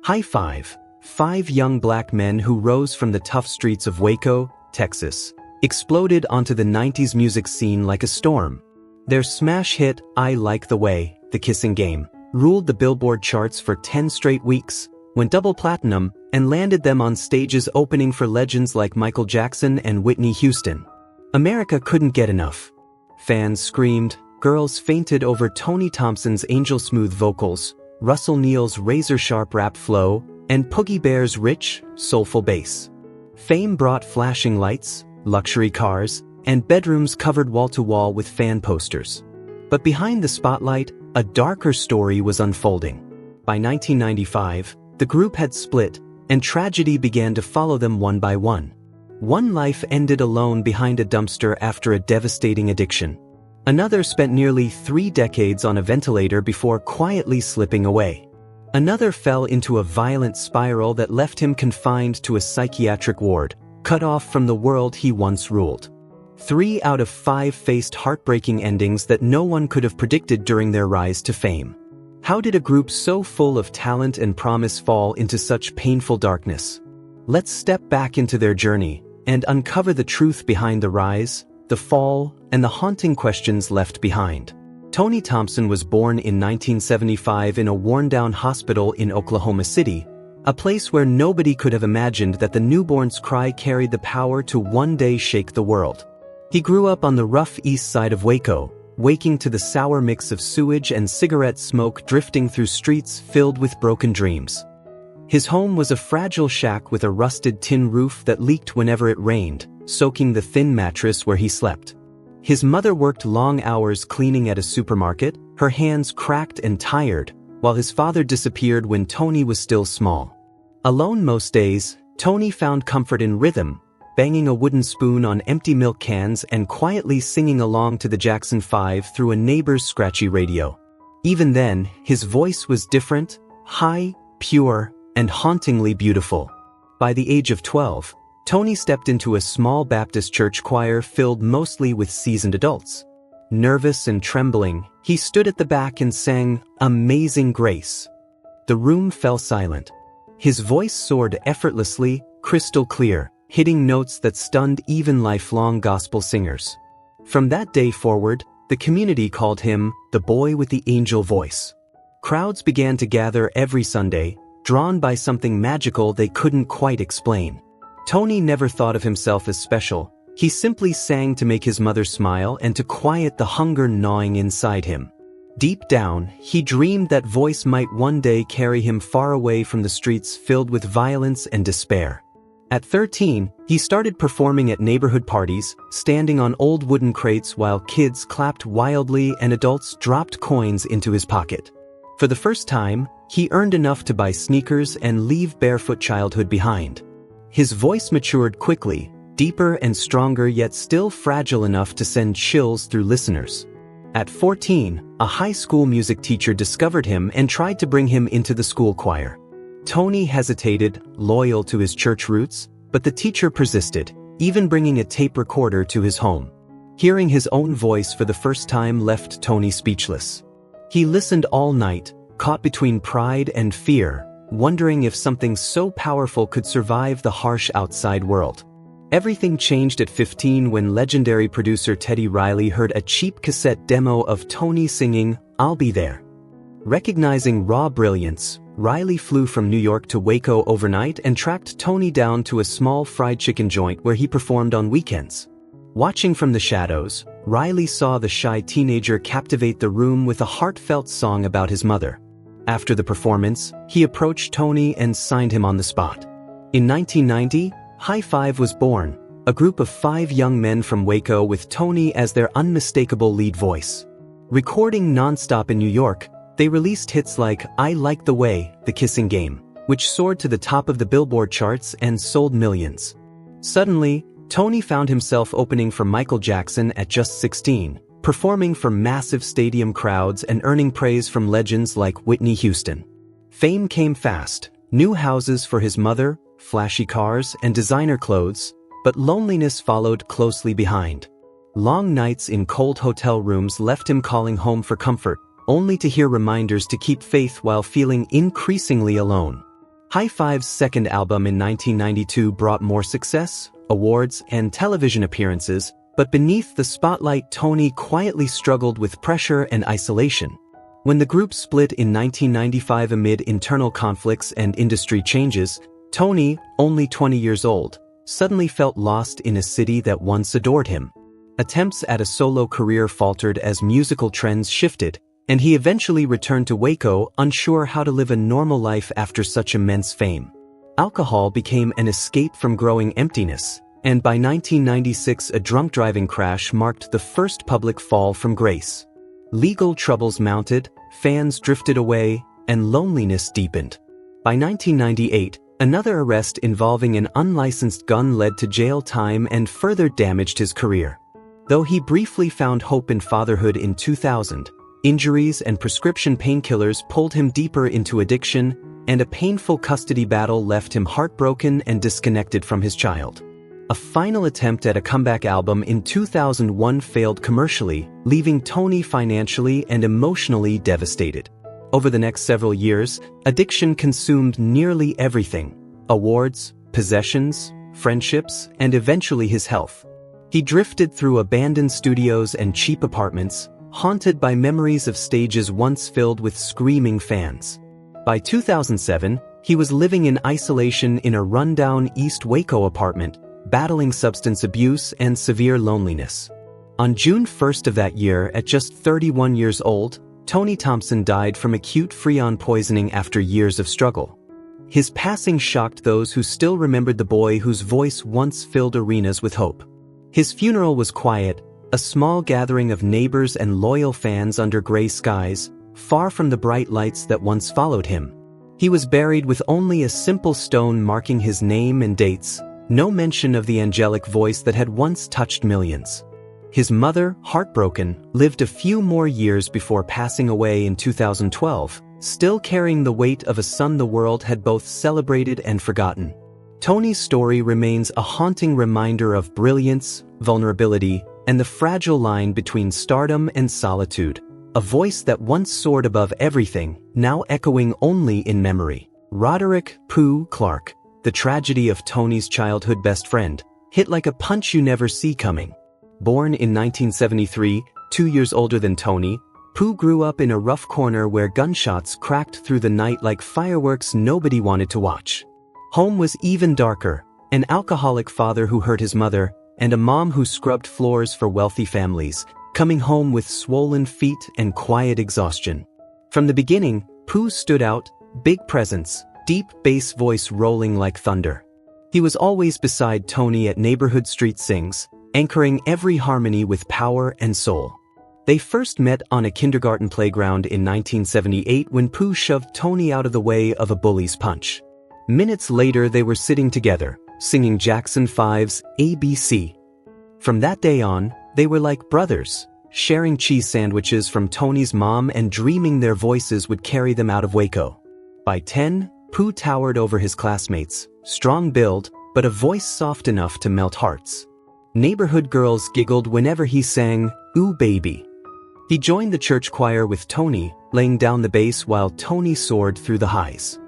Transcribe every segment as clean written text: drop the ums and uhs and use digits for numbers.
High Five. 5 young black men who rose from the tough streets of Waco, Texas, exploded onto the 90s music scene like a storm. Their smash hit, I Like the Way, The Kissing Game, ruled the Billboard charts for 10 straight weeks, went double platinum, and landed them on stages opening for legends like Michael Jackson and Whitney Houston. America couldn't get enough. Fans screamed, girls fainted over Tony Thompson's angel-smooth vocals, Russell Neal's razor-sharp rap flow, and Poogie Bear's rich, soulful bass. Fame brought flashing lights, luxury cars, and bedrooms covered wall-to-wall with fan posters. But behind the spotlight, a darker story was unfolding. By 1995, the group had split, and tragedy began to follow them one by one. One life ended alone behind a dumpster after a devastating addiction. Another spent nearly 3 decades on a ventilator before quietly slipping away. Another fell into a violent spiral that left him confined to a psychiatric ward, cut off from the world he once ruled. 3 out of 5 faced heartbreaking endings that no one could have predicted during their rise to fame. How did a group so full of talent and promise fall into such painful darkness? Let's step back into their journey and uncover the truth behind the rise, the fall, and the haunting questions left behind. Tony Thompson was born in 1975 in a worn-down hospital in Oklahoma City, a place where nobody could have imagined that the newborn's cry carried the power to one day shake the world. He grew up on the rough east side of Waco, waking to the sour mix of sewage and cigarette smoke drifting through streets filled with broken dreams. His home was a fragile shack with a rusted tin roof that leaked whenever it rained, soaking the thin mattress where he slept. His mother worked long hours cleaning at a supermarket, her hands cracked and tired, while his father disappeared when Tony was still small. Alone most days, Tony found comfort in rhythm, banging a wooden spoon on empty milk cans and quietly singing along to the Jackson 5 through a neighbor's scratchy radio. Even then, his voice was different, high, pure, and hauntingly beautiful. By the age of 12, Tony stepped into a small Baptist church choir filled mostly with seasoned adults. Nervous and trembling, he stood at the back and sang Amazing Grace. The room fell silent. His voice soared effortlessly, crystal clear, hitting notes that stunned even lifelong gospel singers. From that day forward, the community called him the boy with the angel voice. Crowds began to gather every Sunday, drawn by something magical they couldn't quite explain. Tony never thought of himself as special. He simply sang to make his mother smile and to quiet the hunger gnawing inside him. Deep down, he dreamed that voice might one day carry him far away from the streets filled with violence and despair. At 13, he started performing at neighborhood parties, standing on old wooden crates while kids clapped wildly and adults dropped coins into his pocket. For the first time, he earned enough to buy sneakers and leave barefoot childhood behind. His voice matured quickly, deeper and stronger yet still fragile enough to send chills through listeners. At 14, a high school music teacher discovered him and tried to bring him into the school choir. Tony hesitated, loyal to his church roots, but the teacher persisted, even bringing a tape recorder to his home. Hearing his own voice for the first time left Tony speechless. He listened all night, caught between pride and fear, wondering if something so powerful could survive the harsh outside world. Everything changed at 15 when legendary producer Teddy Riley heard a cheap cassette demo of Tony singing, I'll Be There. Recognizing raw brilliance, Riley flew from New York to Waco overnight and tracked Tony down to a small fried chicken joint where he performed on weekends. Watching from the shadows, Riley saw the shy teenager captivate the room with a heartfelt song about his mother. After the performance, he approached Tony and signed him on the spot. In 1990, High Five was born, a group of 5 young men from Waco with Tony as their unmistakable lead voice. Recording nonstop in New York, they released hits like I Like the Way, The Kissing Game, which soared to the top of the Billboard charts and sold millions. Suddenly, Tony found himself opening for Michael Jackson at just 16, performing for massive stadium crowds and earning praise from legends like Whitney Houston. Fame came fast, new houses for his mother, flashy cars, and designer clothes, but loneliness followed closely behind. Long nights in cold hotel rooms left him calling home for comfort, only to hear reminders to keep faith while feeling increasingly alone. High Five's second album in 1992 brought more success, awards, and television appearances, but beneath the spotlight, Tony quietly struggled with pressure and isolation. When the group split in 1995 amid internal conflicts and industry changes, Tony, only 20 years old, suddenly felt lost in a city that once adored him. Attempts at a solo career faltered as musical trends shifted, and he eventually returned to Waco, unsure how to live a normal life after such immense fame. Alcohol became an escape from growing emptiness, and by 1996 a drunk driving crash marked the first public fall from grace. Legal troubles mounted, fans drifted away, and loneliness deepened. By 1998, another arrest involving an unlicensed gun led to jail time and further damaged his career. Though he briefly found hope in fatherhood in 2000, injuries and prescription painkillers pulled him deeper into addiction, and a painful custody battle left him heartbroken and disconnected from his child. A final attempt at a comeback album in 2001 failed commercially, leaving Tony financially and emotionally devastated. Over the next several years, addiction consumed nearly everything: awards, possessions, friendships, and eventually his health. He drifted through abandoned studios and cheap apartments, haunted by memories of stages once filled with screaming fans. By 2007, he was living in isolation in a rundown East Waco apartment, battling substance abuse and severe loneliness. On June 1st of that year, at just 31 years old, Tony Thompson died from acute freon poisoning after years of struggle. His passing shocked those who still remembered the boy whose voice once filled arenas with hope. His funeral was quiet, a small gathering of neighbors and loyal fans under gray skies, far from the bright lights that once followed him. He was buried with only a simple stone marking his name and dates, no mention of the angelic voice that had once touched millions. His mother, heartbroken, lived a few more years before passing away in 2012, still carrying the weight of a son the world had both celebrated and forgotten. Tony's story remains a haunting reminder of brilliance, vulnerability, and the fragile line between stardom and solitude. A voice that once soared above everything, now echoing only in memory. Roderick "Pooh" Clark, the tragedy of Tony's childhood best friend, hit like a punch you never see coming. Born in 1973, 2 years older than Tony, Pooh grew up in a rough corner where gunshots cracked through the night like fireworks nobody wanted to watch. Home was even darker: an alcoholic father who hurt his mother, and a mom who scrubbed floors for wealthy families, coming home with swollen feet and quiet exhaustion. From the beginning, Pooh stood out, big presence, deep bass voice rolling like thunder. He was always beside Tony at neighborhood street sings, anchoring every harmony with power and soul. They first met on a kindergarten playground in 1978 when Pooh shoved Tony out of the way of a bully's punch. Minutes later, they were sitting together, singing Jackson 5's ABC. From that day on, they were like brothers, sharing cheese sandwiches from Tony's mom and dreaming their voices would carry them out of Waco. By 10, Pooh towered over his classmates, strong build, but a voice soft enough to melt hearts. Neighborhood girls giggled whenever he sang, "Ooh Baby." He joined the church choir with Tony, laying down the bass while Tony soared through the highs.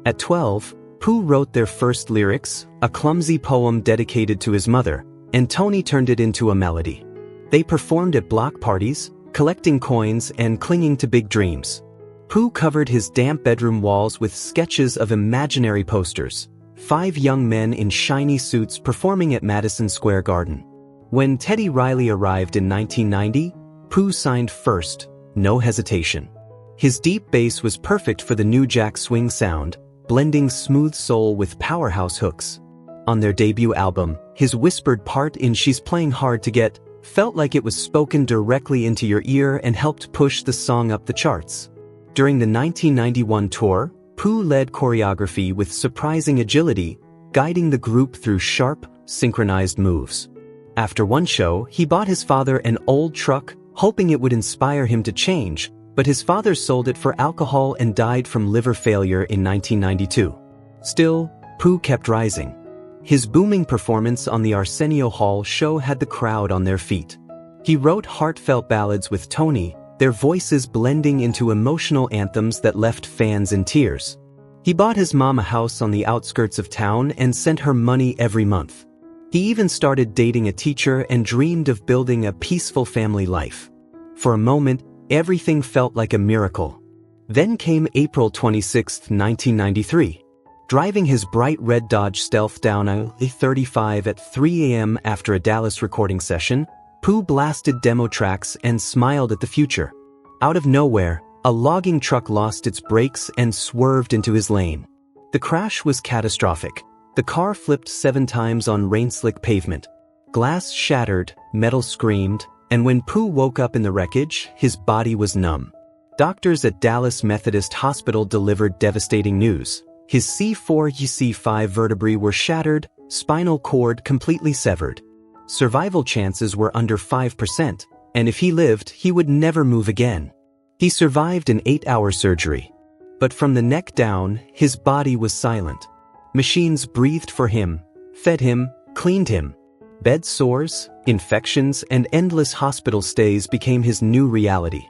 At 12, Pooh wrote their first lyrics, a clumsy poem dedicated to his mother, and Tony turned it into a melody. They performed at block parties, collecting coins and clinging to big dreams. Pooh covered his damp bedroom walls with sketches of imaginary posters, 5 young men in shiny suits performing at Madison Square Garden. When Teddy Riley arrived in 1990, Pooh signed first, no hesitation. His deep bass was perfect for the new jack swing sound, blending smooth soul with powerhouse hooks. On their debut album, his whispered part in She's Playing Hard to Get felt like it was spoken directly into your ear and helped push the song up the charts. During the 1991 tour, Pooh led choreography with surprising agility, guiding the group through sharp, synchronized moves. After one show, he bought his father an old truck, hoping it would inspire him to change, but his father sold it for alcohol and died from liver failure in 1992. Still, Pooh kept rising. His booming performance on the Arsenio Hall show had the crowd on their feet. He wrote heartfelt ballads with Tony, their voices blending into emotional anthems that left fans in tears. He bought his mom a house on the outskirts of town and sent her money every month. He even started dating a teacher and dreamed of building a peaceful family life. For a moment, everything felt like a miracle. Then came April 26, 1993. Driving his bright red Dodge Stealth down I-35 at 3 a.m. after a Dallas recording session, Pooh blasted demo tracks and smiled at the future. Out of nowhere, a logging truck lost its brakes and swerved into his lane. The crash was catastrophic. The car flipped 7 times on rain-slick pavement. Glass shattered, metal screamed, and when Pooh woke up in the wreckage, his body was numb. Doctors at Dallas Methodist Hospital delivered devastating news. His C4-C5 vertebrae were shattered, spinal cord completely severed. Survival chances were under 5%, and if he lived, he would never move again. He survived an 8-hour surgery. But from the neck down, his body was silent. Machines breathed for him, fed him, cleaned him. Bed sores, infections, and endless hospital stays became his new reality.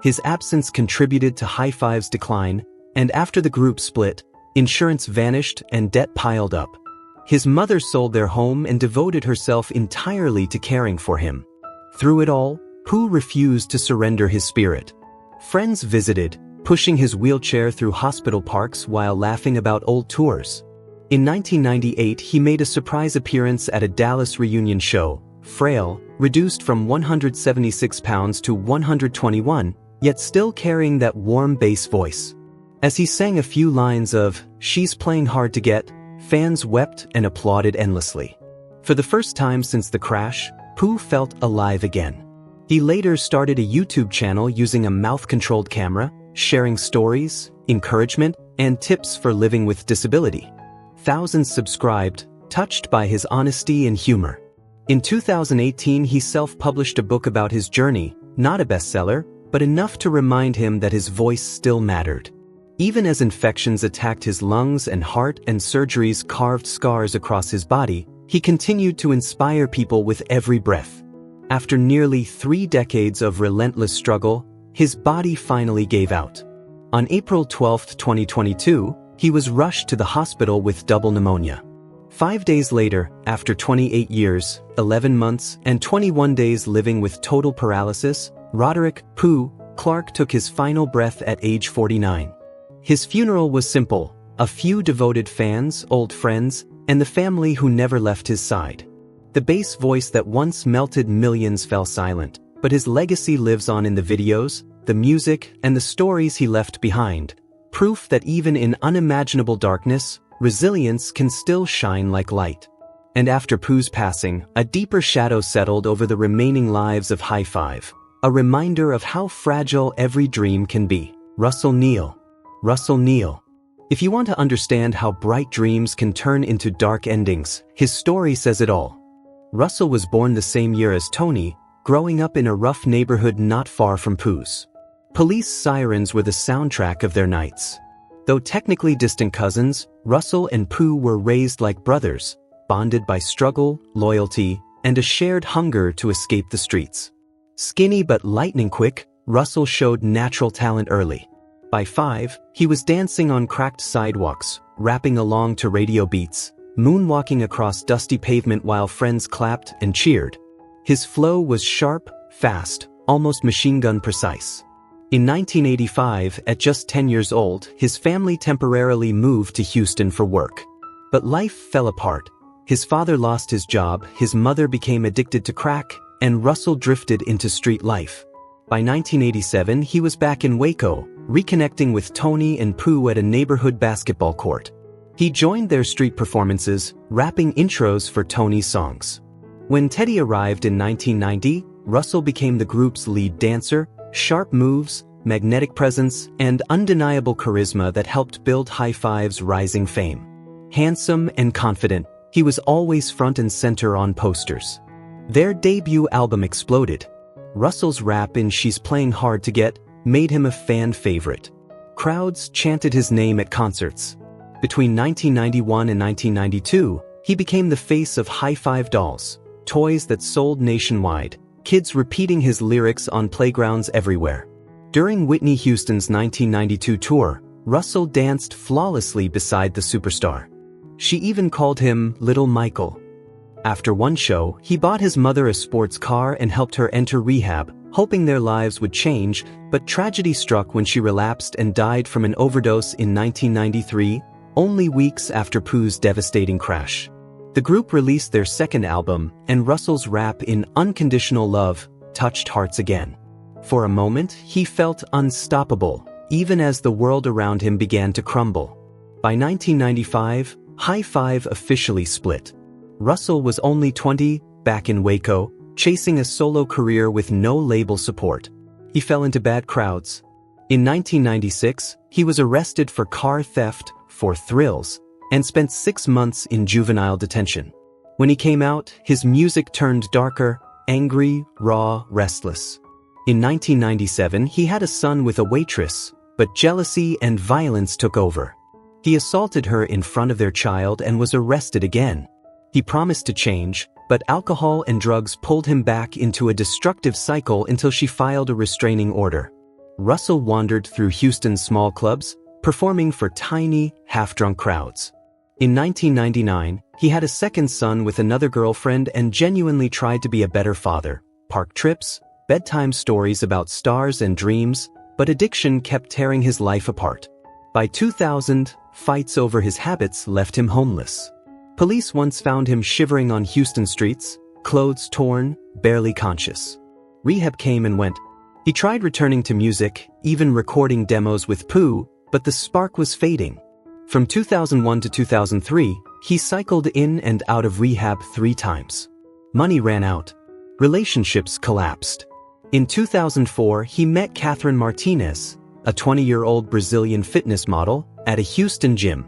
His absence contributed to Hi-Five's decline, and after the group split, insurance vanished and debt piled up. His mother sold their home and devoted herself entirely to caring for him. Through it all, Pooh refused to surrender his spirit. Friends visited, pushing his wheelchair through hospital parks while laughing about old tours. In 1998, he made a surprise appearance at a Dallas reunion show, frail, reduced from 176 pounds to 121, yet still carrying that warm bass voice. As he sang a few lines of "She's Playing Hard to Get," fans wept and applauded endlessly. For the first time since the crash, Pooh felt alive again. He later started a YouTube channel using a mouth-controlled camera, sharing stories, encouragement, and tips for living with disability. Thousands subscribed, touched by his honesty and humor. In 2018, he self-published a book about his journey, not a bestseller, but enough to remind him that his voice still mattered. Even as infections attacked his lungs and heart and surgeries carved scars across his body, he continued to inspire people with every breath. After nearly 3 decades of relentless struggle, his body finally gave out. On April 12, 2022, he was rushed to the hospital with double pneumonia. 5 days later, after 28 years, 11 months, and 21 days living with total paralysis, Roderick "Pooh" Clark took his final breath at age 49. His funeral was simple: a few devoted fans, old friends, and the family who never left his side. The bass voice that once melted millions fell silent, but his legacy lives on in the videos, the music, and the stories he left behind. Proof that even in unimaginable darkness, resilience can still shine like light. And after Pooh's passing, a deeper shadow settled over the remaining lives of Hi-Five, a reminder of how fragile every dream can be. Russell Neal. Russell Neal. If you want to understand how bright dreams can turn into dark endings, his story says it all. Russell was born the same year as Tony, growing up in a rough neighborhood not far from Pooh's. Police sirens were the soundtrack of their nights. Though technically distant cousins, Russell and Pooh were raised like brothers, bonded by struggle, loyalty, and a shared hunger to escape the streets. Skinny but lightning quick, Russell showed natural talent early. By 5, he was dancing on cracked sidewalks, rapping along to radio beats, moonwalking across dusty pavement while friends clapped and cheered. His flow was sharp, fast, almost machine gun precise. In 1985, at just 10 years old, his family temporarily moved to Houston for work. But life fell apart. His father lost his job, his mother became addicted to crack, and Russell drifted into street life. By 1987, he was back in Waco, reconnecting with Tony and Pooh at a neighborhood basketball court. He joined their street performances, rapping intros for Tony's songs. When Teddy arrived in 1990, Russell became the group's lead dancer, sharp moves, magnetic presence, and undeniable charisma that helped build Hi-Five's rising fame. Handsome and confident, he was always front and center on posters. Their debut album exploded. Russell's rap in "She's Playing Hard to Get" made him a fan favorite. Crowds chanted his name at concerts. Between 1991 and 1992, he became the face of Hi-Five dolls, toys that sold nationwide, kids repeating his lyrics on playgrounds everywhere. During Whitney Houston's 1992 tour, Russell danced flawlessly beside the superstar. She even called him Little Michael. After one show, he bought his mother a sports car and helped her enter rehab, hoping their lives would change, but tragedy struck when she relapsed and died from an overdose in 1993, only weeks after Pooh's devastating crash. The group released their second album, and Russell's rap in Unconditional Love touched hearts again. For a moment, he felt unstoppable, even as the world around him began to crumble. By 1995, High Five officially split. Russell was only 20, back in Waco, chasing a solo career with no label support. He fell into bad crowds. In 1996, he was arrested for car theft, for thrills, and spent 6 months in juvenile detention. When he came out, his music turned darker, angry, raw, restless. In 1997, he had a son with a waitress, but jealousy and violence took over. He assaulted her in front of their child and was arrested again. He promised to change, but alcohol and drugs pulled him back into a destructive cycle until she filed a restraining order. Russell wandered through Houston's small clubs, performing for tiny, half-drunk crowds. In 1999, he had a second son with another girlfriend and genuinely tried to be a better father. Park trips, bedtime stories about stars and dreams, but addiction kept tearing his life apart. By 2000, fights over his habits left him homeless. Police once found him shivering on Houston streets, clothes torn, barely conscious. Rehab came and went. He tried returning to music, even recording demos with Pooh, but the spark was fading. From 2001 to 2003, he cycled in and out of rehab 3 times. Money ran out. Relationships collapsed. In 2004, he met Catherine Martinez, a 20-year-old Brazilian fitness model, at a Houston gym.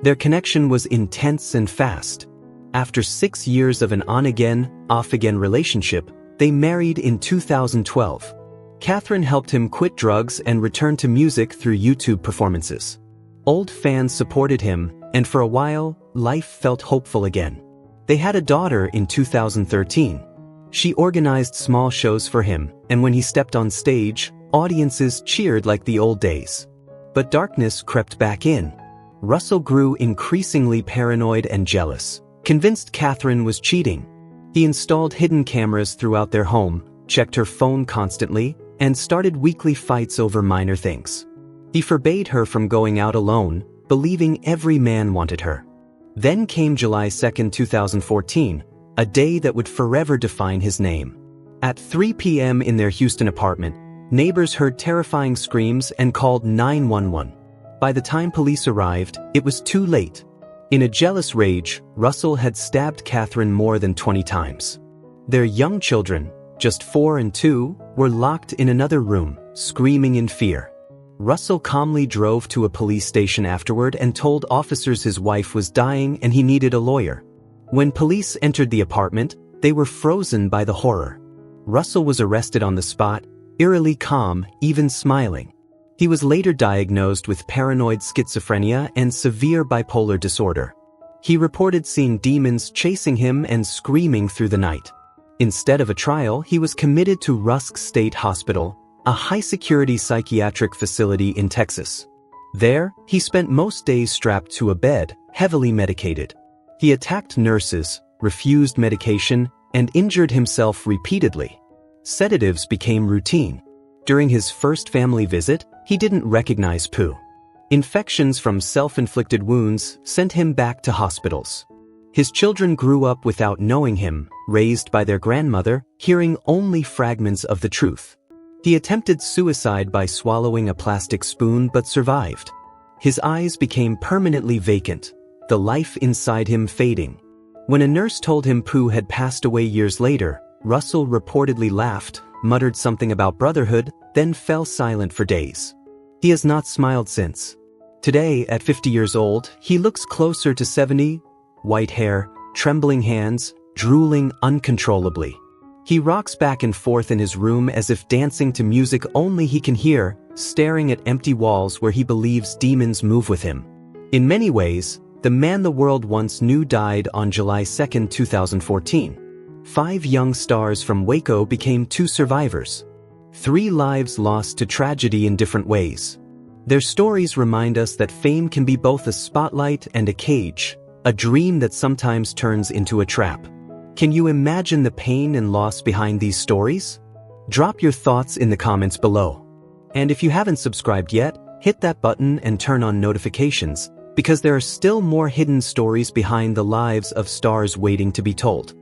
Their connection was intense and fast. After 6 years of an on-again, off-again relationship, they married in 2012. Catherine helped him quit drugs and return to music through YouTube performances. Old fans supported him, and for a while, life felt hopeful again. They had a daughter in 2013. She organized small shows for him, and when he stepped on stage, audiences cheered like the old days. But darkness crept back in. Russell grew increasingly paranoid and jealous, convinced Catherine was cheating. He installed hidden cameras throughout their home, checked her phone constantly, and started weekly fights over minor things. He forbade her from going out alone, believing every man wanted her. Then came July 2, 2014, a day that would forever define his name. At 3 p.m. in their Houston apartment, neighbors heard terrifying screams and called 911. By the time police arrived, it was too late. In a jealous rage, Russell had stabbed Catherine more than 20 times. Their young children, just 4 and 2, were locked in another room, screaming in fear. Russell calmly drove to a police station afterward and told officers his wife was dying and he needed a lawyer. When police entered the apartment, they were frozen by the horror. Russell was arrested on the spot, eerily calm, even smiling. He was later diagnosed with paranoid schizophrenia and severe bipolar disorder. He reported seeing demons chasing him and screaming through the night. Instead of a trial, he was committed to Rusk State Hospital, a high-security psychiatric facility in Texas. There, he spent most days strapped to a bed, heavily medicated. He attacked nurses, refused medication, and injured himself repeatedly. Sedatives became routine. During his first family visit, he didn't recognize Pooh. Infections from self-inflicted wounds sent him back to hospitals. His children grew up without knowing him, raised by their grandmother, hearing only fragments of the truth. He attempted suicide by swallowing a plastic spoon but survived. His eyes became permanently vacant, the life inside him fading. When a nurse told him Pooh had passed away years later, Russell reportedly laughed, muttered something about brotherhood, then fell silent for days. He has not smiled since. Today, at 50 years old, he looks closer to 70, white hair, trembling hands, drooling uncontrollably. He rocks back and forth in his room as if dancing to music only he can hear, staring at empty walls where he believes demons move with him. In many ways, the man the world once knew died on July 2, 2014. 5 young stars from Waco became 2 survivors. 3 lives lost to tragedy in different ways. Their stories remind us that fame can be both a spotlight and a cage, a dream that sometimes turns into a trap. Can you imagine the pain and loss behind these stories? Drop your thoughts in the comments below. And if you haven't subscribed yet, hit that button and turn on notifications, because there are still more hidden stories behind the lives of stars waiting to be told.